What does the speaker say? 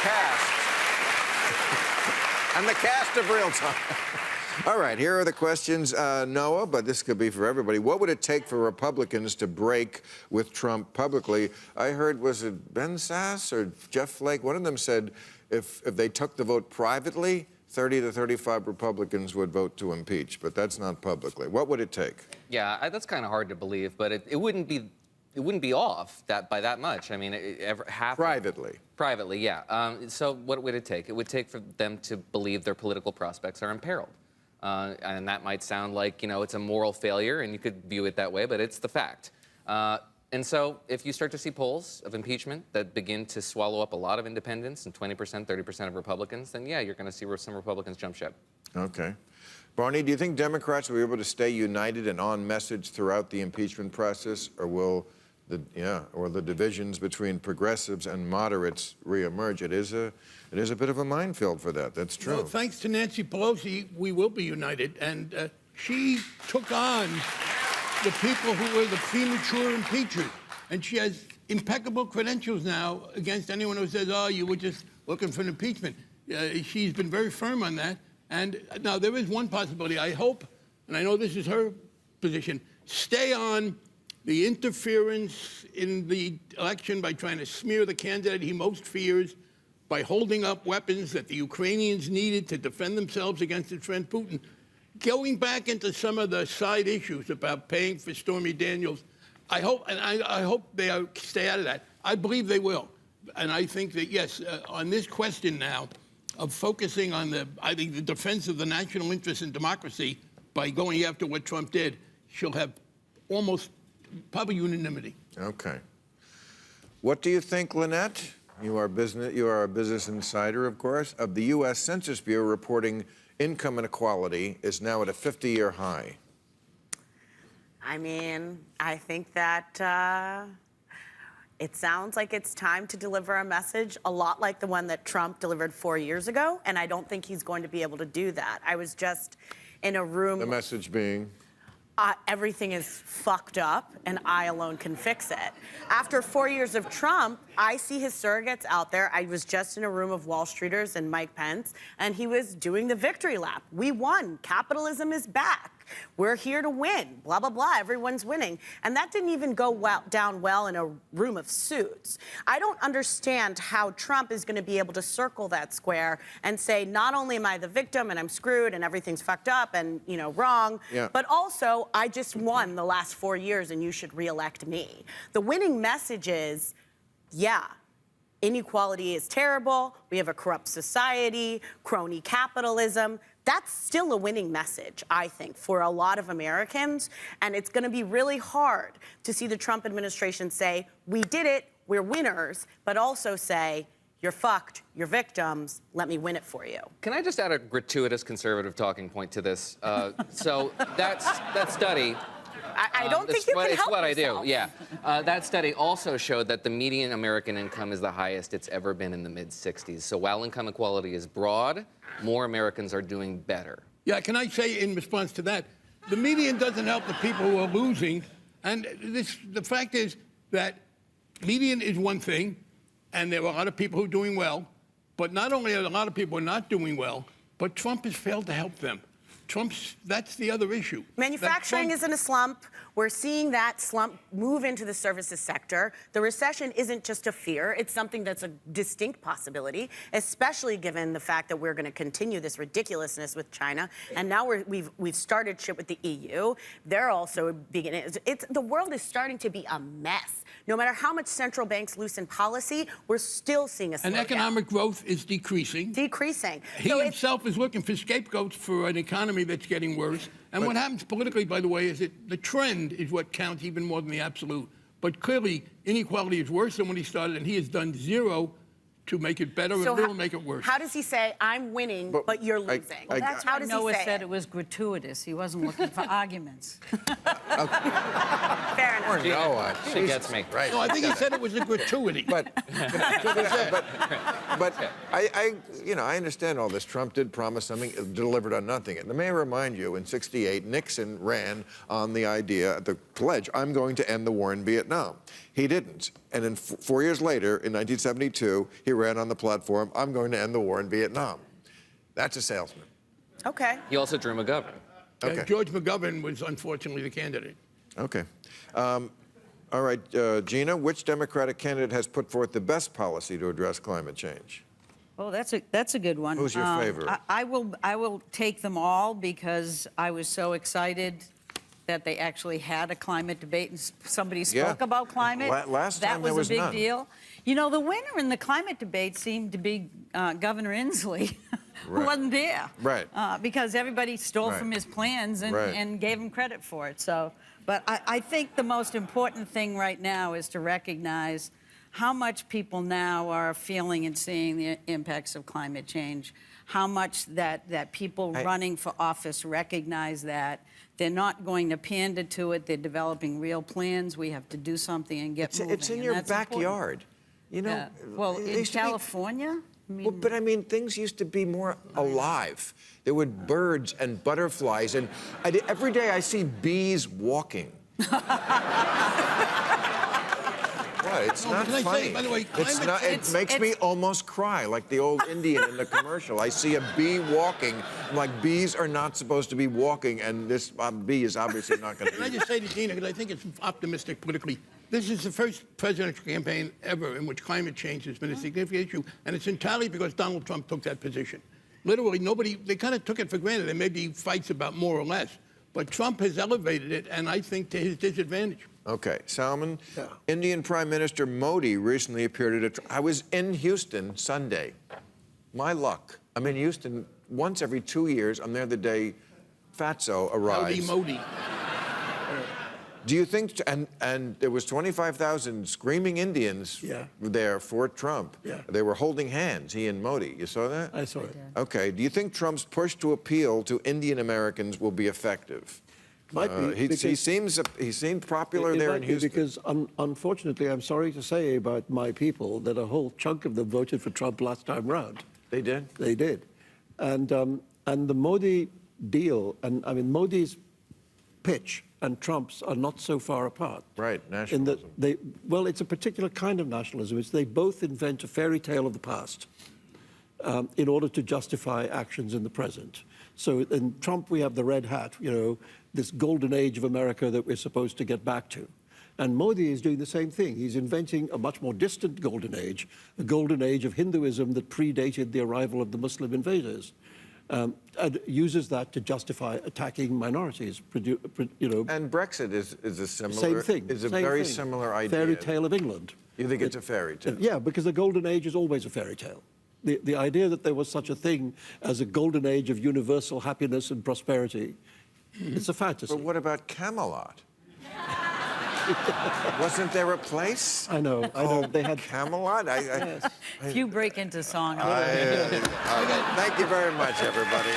cast. And the cast of Real Time. All right, here are the questions, Noah, but this could be for everybody. What would it take for Republicans to break with Trump publicly? I heard, was it Ben Sasse or Jeff Flake? One of them said if they took the vote privately, 30 to 35 Republicans would vote to impeach, but that's not publicly. What would it take? Yeah, that's kind of hard to believe, but it wouldn't be off by that much. I mean, half Privately. Privately, yeah. So what would it take? It would take for them to believe their political prospects are imperiled. And that might sound like, it's a moral failure, and you could view it that way, but it's the fact. And so if you start to see polls of impeachment that begin to swallow up a lot of independents and 20%, 30% of Republicans, then yeah, you're going to see some Republicans jump ship. Okay. Barney, do you think Democrats will be able to stay united and on message throughout the impeachment process, or will the divisions between progressives and moderates reemerge? It is a bit of a minefield for that. That's true. Well, thanks to Nancy Pelosi, we will be united, and she took on the people who were the premature impeachers, and she has impeccable credentials now against anyone who says, "Oh, you were just looking for an impeachment." She's been very firm on that. And now there is one possibility. I hope, and I know this is her position, stay on the interference in the election by trying to smear the candidate he most fears, by holding up weapons that the Ukrainians needed to defend themselves against their friend Putin. Going back into some of the side issues about paying for Stormy Daniels, I hope they stay out of that. I believe they will. And I think that, yes, on this question now of focusing on the defense of the national interest in democracy by going after what Trump did, she'll have almost probably unanimity. Okay. What do you think, Linette? You are a business insider, of course, of the U.S. Census Bureau reporting income inequality is now at a 50-year high. I mean, I think that it sounds like it's time to deliver a message a lot like the one that Trump delivered 4 years ago, and I don't think he's going to be able to do that. I was just in a room... The message being? Everything is fucked up, and I alone can fix it. After 4 years of Trump, I see his surrogates out there. I was just in a room of Wall Streeters and Mike Pence, and he was doing the victory lap. We won. Capitalism is back. We're here to win. Blah, blah, blah. Everyone's winning. And that didn't even go down well in a room of suits. I don't understand how Trump is going to be able to circle that square and say, not only am I the victim and I'm screwed and everything's fucked up and, wrong, but also I just won the last 4 years and you should reelect me. The winning message is, yeah, inequality is terrible. We have a corrupt society, crony capitalism. That's still a winning message, I think, for a lot of Americans. And it's going to be really hard to see the Trump administration say, we did it, we're winners, but also say, you're fucked, you're victims, let me win it for you. Can I just add a gratuitous conservative talking point to this? So that study... I don't think you can help It's what yourself. I do, yeah. That study also showed that the median American income is the highest it's ever been in the mid-60s. So while income equality is broad, more Americans are doing better. Yeah, can I say in response to that, the median doesn't help the people who are losing. And the fact is that median is one thing, and there are a lot of people who are doing well. But not only are a lot of people not doing well, but Trump has failed to help them. That's the other issue. Manufacturing is in a slump. We're seeing that slump move into the services sector. The recession isn't just a fear. It's something that's a distinct possibility, especially given the fact that we're going to continue this ridiculousness with China. And now we've started shit with the EU. They're also beginning. The world is starting to be a mess. No matter how much central banks loosen policy, we're still seeing a slowdown. And economic growth is decreasing. Decreasing. He himself is looking for scapegoats for an economy that's getting worse. And what happens politically, by the way, is that the trend is what counts even more than the absolute. But clearly, inequality is worse than when he started, and he has done zero to make it better, and it'll make it worse. How does he say, I'm winning, but you're losing? Well, that's how Noah said it was gratuitous. He wasn't looking for arguments. Fair enough. Noah. She gets me. Right. No, I think he said it was a gratuity. But I I understand all this. Trump did promise something, delivered on nothing. And may I remind you, in '68, Nixon ran on the idea, the pledge, I'm going to end the war in Vietnam. He didn't. And then 4 years later, in 1972, he ran on the platform, I'm going to end the war in Vietnam. That's a salesman. Okay. He also drew McGovern. Okay. George McGovern was unfortunately the candidate. Okay. All right, Gina, which Democratic candidate has put forth the best policy to address climate change? Oh, that's a good one. Who's your favorite? I will take them all because I was so excited that they actually had a climate debate and somebody spoke about climate. Last time that there was a big none. deal. You know, the winner in the climate debate seemed to be Governor Inslee, who Right. wasn't there. Right. Because everybody stole Right. from his plans and, Right. and gave him credit for it. So, but I think the most important thing right now is to recognize how much people now are feeling and seeing the impacts of climate change, how much that people running for office recognize that. They're not going to pander to it. They're developing real plans. We have to do something and get moving. It's in and your that's important. backyard. You know, Yeah. Well, it in used to be- California? I mean, Well, but I mean, things used to be more alive. There were birds and butterflies, and every day I see bees walking. What? It's not can I say, funny. by the way, It's climate- not. It makes me almost cry, like the old Indian in the commercial. I see a bee walking. I'm like, bees are not supposed to be walking, and this bee is obviously not going to. Can I just say to Gina, because I think it's optimistic politically, this is the first presidential campaign ever in which climate change has been a significant issue, and it's entirely because Donald Trump took that position. Literally, they kind of took it for granted. There may be fights about more or less, but Trump has elevated it, and I think to his disadvantage. Okay, Salman. Yeah. Indian Prime Minister Modi recently appeared at I was in Houston Sunday. My luck. I'm in Houston once every 2 years. I'm there the day Fatso arrives. Howdy Modi. Do you think? And there was 25,000 screaming Indians Yeah. there for Trump. Yeah. They were holding hands. He and Modi. You saw that? I saw it. Okay. Do you think Trump's push to appeal to Indian Americans will be effective? Might be. He seemed popular there in Houston. Because unfortunately, I'm sorry to say about my people that a whole chunk of them voted for Trump last time round. They did. They did. And the Modi deal, and I mean, Modi's pitch and Trump's are not so far apart. Right, In that nationalism. well, it's a particular kind of nationalism. It's they both invent a fairy tale of the past in order to justify actions in the present. So in Trump, we have the red hat, you know, this golden age of America that we're supposed to get back to. And Modi is doing the same thing. He's inventing a much more distant golden age, a golden age of Hinduism that predated the arrival of the Muslim invaders, and uses that to justify attacking minorities, you know. And Brexit is a similar. Same thing. Is a same very thing. similar idea. Fairy tale of England. You think it's a fairy tale? Yeah, because the golden age is always a fairy tale. The idea that there was such a thing as a golden age of universal happiness and prosperity, it's a fantasy. But what about Camelot? Wasn't there a place? I know. They had. Camelot? if you break into song, Thank you very much, everybody.